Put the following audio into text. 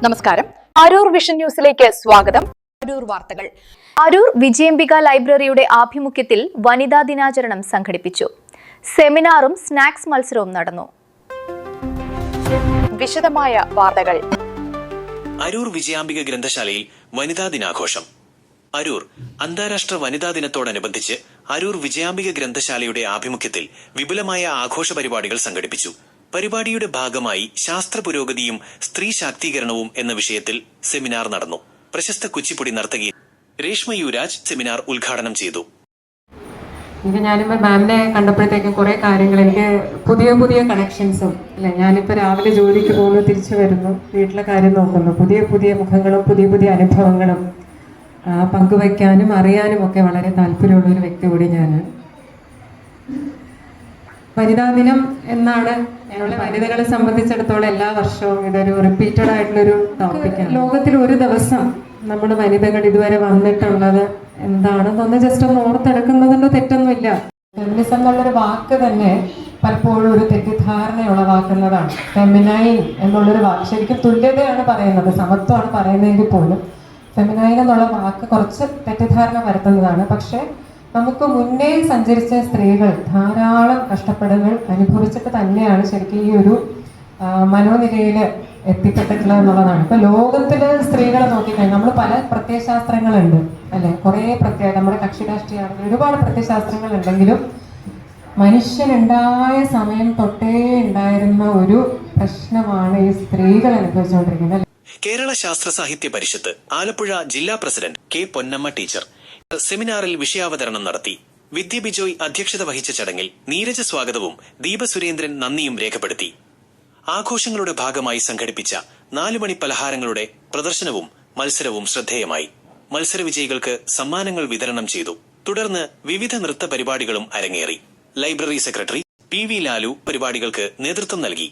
നമസ്കാരം. അരൂർ വിഷൻ ന്യൂസിലേക്ക് സ്വാഗതം. അരൂർ വാർത്തകൾ. അരൂർ വിജയംബിക ലൈബ്രറിയുടെ ആഭിമുഖ്യത്തിൽ വനിതാ ദിനാചരണം സംഘടിപ്പിച്ചു. സെമിനാറും സ്നാക്സ് മത്സരവും നടന്നു. വിശദമായ വാർത്തകൾ. അരൂർ വിജയാംബിക ഗ്രന്ഥശാലയിൽ വനിതാ ദിനാഘോഷം. അരൂർ അന്താരാഷ്ട്ര വനിതാ ദിനത്തോടനുബന്ധിച്ച് അരൂർ വിജയാംബിക ഗ്രന്ഥശാലയുടെ ആഭിമുഖ്യത്തിൽ വിപുലമായ ആഘോഷ പരിപാടികൾ സംഘടിപ്പിച്ചു. പരിപാടിയുടെ ഭാഗമായി ശാസ്ത്ര പുരോഗതിയും സ്ത്രീ ശാക്തീകരണവും എന്ന വിഷയത്തിൽ സെമിനാർ നടന്നു. പ്രശസ്ത കുച്ചിപ്പുടി നർത്തകി രേഷ്മ യുവരാജ് സെമിനാർ ഉദ്ഘാടനം ചെയ്തു. ഞാനിപ്പോൾ മാമിനെ കണ്ടപ്പോഴത്തേക്കും കുറേ കാര്യങ്ങൾ എനിക്ക് പുതിയ പുതിയ കണക്ഷൻസും അല്ലെ, ഞാനിപ്പോൾ രാവിലെ ജോലിക്ക് പോകുന്നു, തിരിച്ചു വരുന്നു, വീട്ടിലെ കാര്യം നോക്കുന്നു, പുതിയ പുതിയ മുഖങ്ങളും പുതിയ പുതിയ അനുഭവങ്ങളും പങ്കുവയ്ക്കാനും അറിയാനും ഒക്കെ വളരെ താല്പര്യമുള്ളൊരു വ്യക്തി കൂടി ഞാൻ. വനിതാ ദിനം എന്നാണ് ഞങ്ങളുടെ വനിതകളെ സംബന്ധിച്ചിടത്തോളം എല്ലാ വർഷവും ഇതൊരു റിപ്പീറ്റഡ് ആയിട്ടുള്ളൊരു ടോപ്പിക്കാണ്. ലോകത്തിൽ ഒരു ദിവസം നമ്മൾ വനിതകൾ ഇതുവരെ വന്നിട്ടുള്ളത് എന്താണെന്നൊന്ന് ജസ്റ്റ് ഒന്ന് ഓർത്തെടുക്കുന്നതിൻ്റെ തെറ്റൊന്നുമില്ല. ഫെമിനിസം എന്നുള്ളൊരു വാക്ക് തന്നെ പലപ്പോഴും ഒരു തെറ്റിദ്ധാരണ ഉളവാക്കുന്നതാണ്. ഫെമിനൈൻ എന്നുള്ളൊരു വാക്ക് ശരിക്കും തുല്യതയാണ് പറയുന്നത്, സമത്വമാണ് പറയുന്നതെങ്കിൽ പോലും ഫെമിനൈൻ എന്നുള്ള വാക്ക് കുറച്ച് തെറ്റിദ്ധാരണ വരുത്തുന്നതാണ്. പക്ഷേ നമുക്ക് മുന്നേ സഞ്ചരിച്ച സ്ത്രീകൾ ധാരാളം കഷ്ടപ്പാടുകൾ അനുഭവിച്ചിട്ട് തന്നെയാണ് ശരിക്കും ഈ ഒരു മനോനിലയിൽ എത്തിപ്പെട്ടിട്ടുള്ളത് എന്നുള്ളതാണ്. ഇപ്പൊ ലോകത്തില് സ്ത്രീകളെ നോക്കിക്കഴിഞ്ഞാൽ നമ്മൾ പല പ്രത്യയശാസ്ത്രങ്ങളുണ്ട് അല്ലെ, കുറേ നമ്മുടെ കക്ഷി രാഷ്ട്രീയമാണെങ്കിൽ ഒരുപാട് പ്രത്യയശാസ്ത്രങ്ങൾ ഉണ്ടെങ്കിലും മനുഷ്യനുണ്ടായ സമയം തൊട്ടേ ഉണ്ടായിരുന്ന ഒരു പ്രശ്നമാണ് ഈ സ്ത്രീകൾ അനുഭവിച്ചുകൊണ്ടിരിക്കുന്നത്. കേരള ശാസ്ത്ര സാഹിത്യ പരിഷത്ത് ആലപ്പുഴ ജില്ലാ പ്രസിഡന്റ് കെ പൊന്നമ്മ ടീച്ചർ സെമിനാറിൽ വിഷയാവതരണം നടത്തി. വിദ്യ ബിജോയ് അധ്യക്ഷത വഹിച്ച ചടങ്ങിൽ നീരജ സ്വാഗതവും ദീപ സുരേന്ദ്രൻ നന്ദിയും രേഖപ്പെടുത്തി. ആഘോഷങ്ങളുടെ ഭാഗമായി സംഘടിപ്പിച്ച 4 മണി പലഹാരങ്ങളുടെ പ്രദർശനവും മത്സരവും ശ്രദ്ധേയമായി. മത്സര വിജയികൾക്ക് സമ്മാനങ്ങൾ വിതരണം ചെയ്തു. തുടർന്ന് വിവിധ നൃത്ത പരിപാടികളും അരങ്ങേറി. Library secretary P V Lalu പരിപാടികൾക്ക് നേതൃത്വം നൽകി.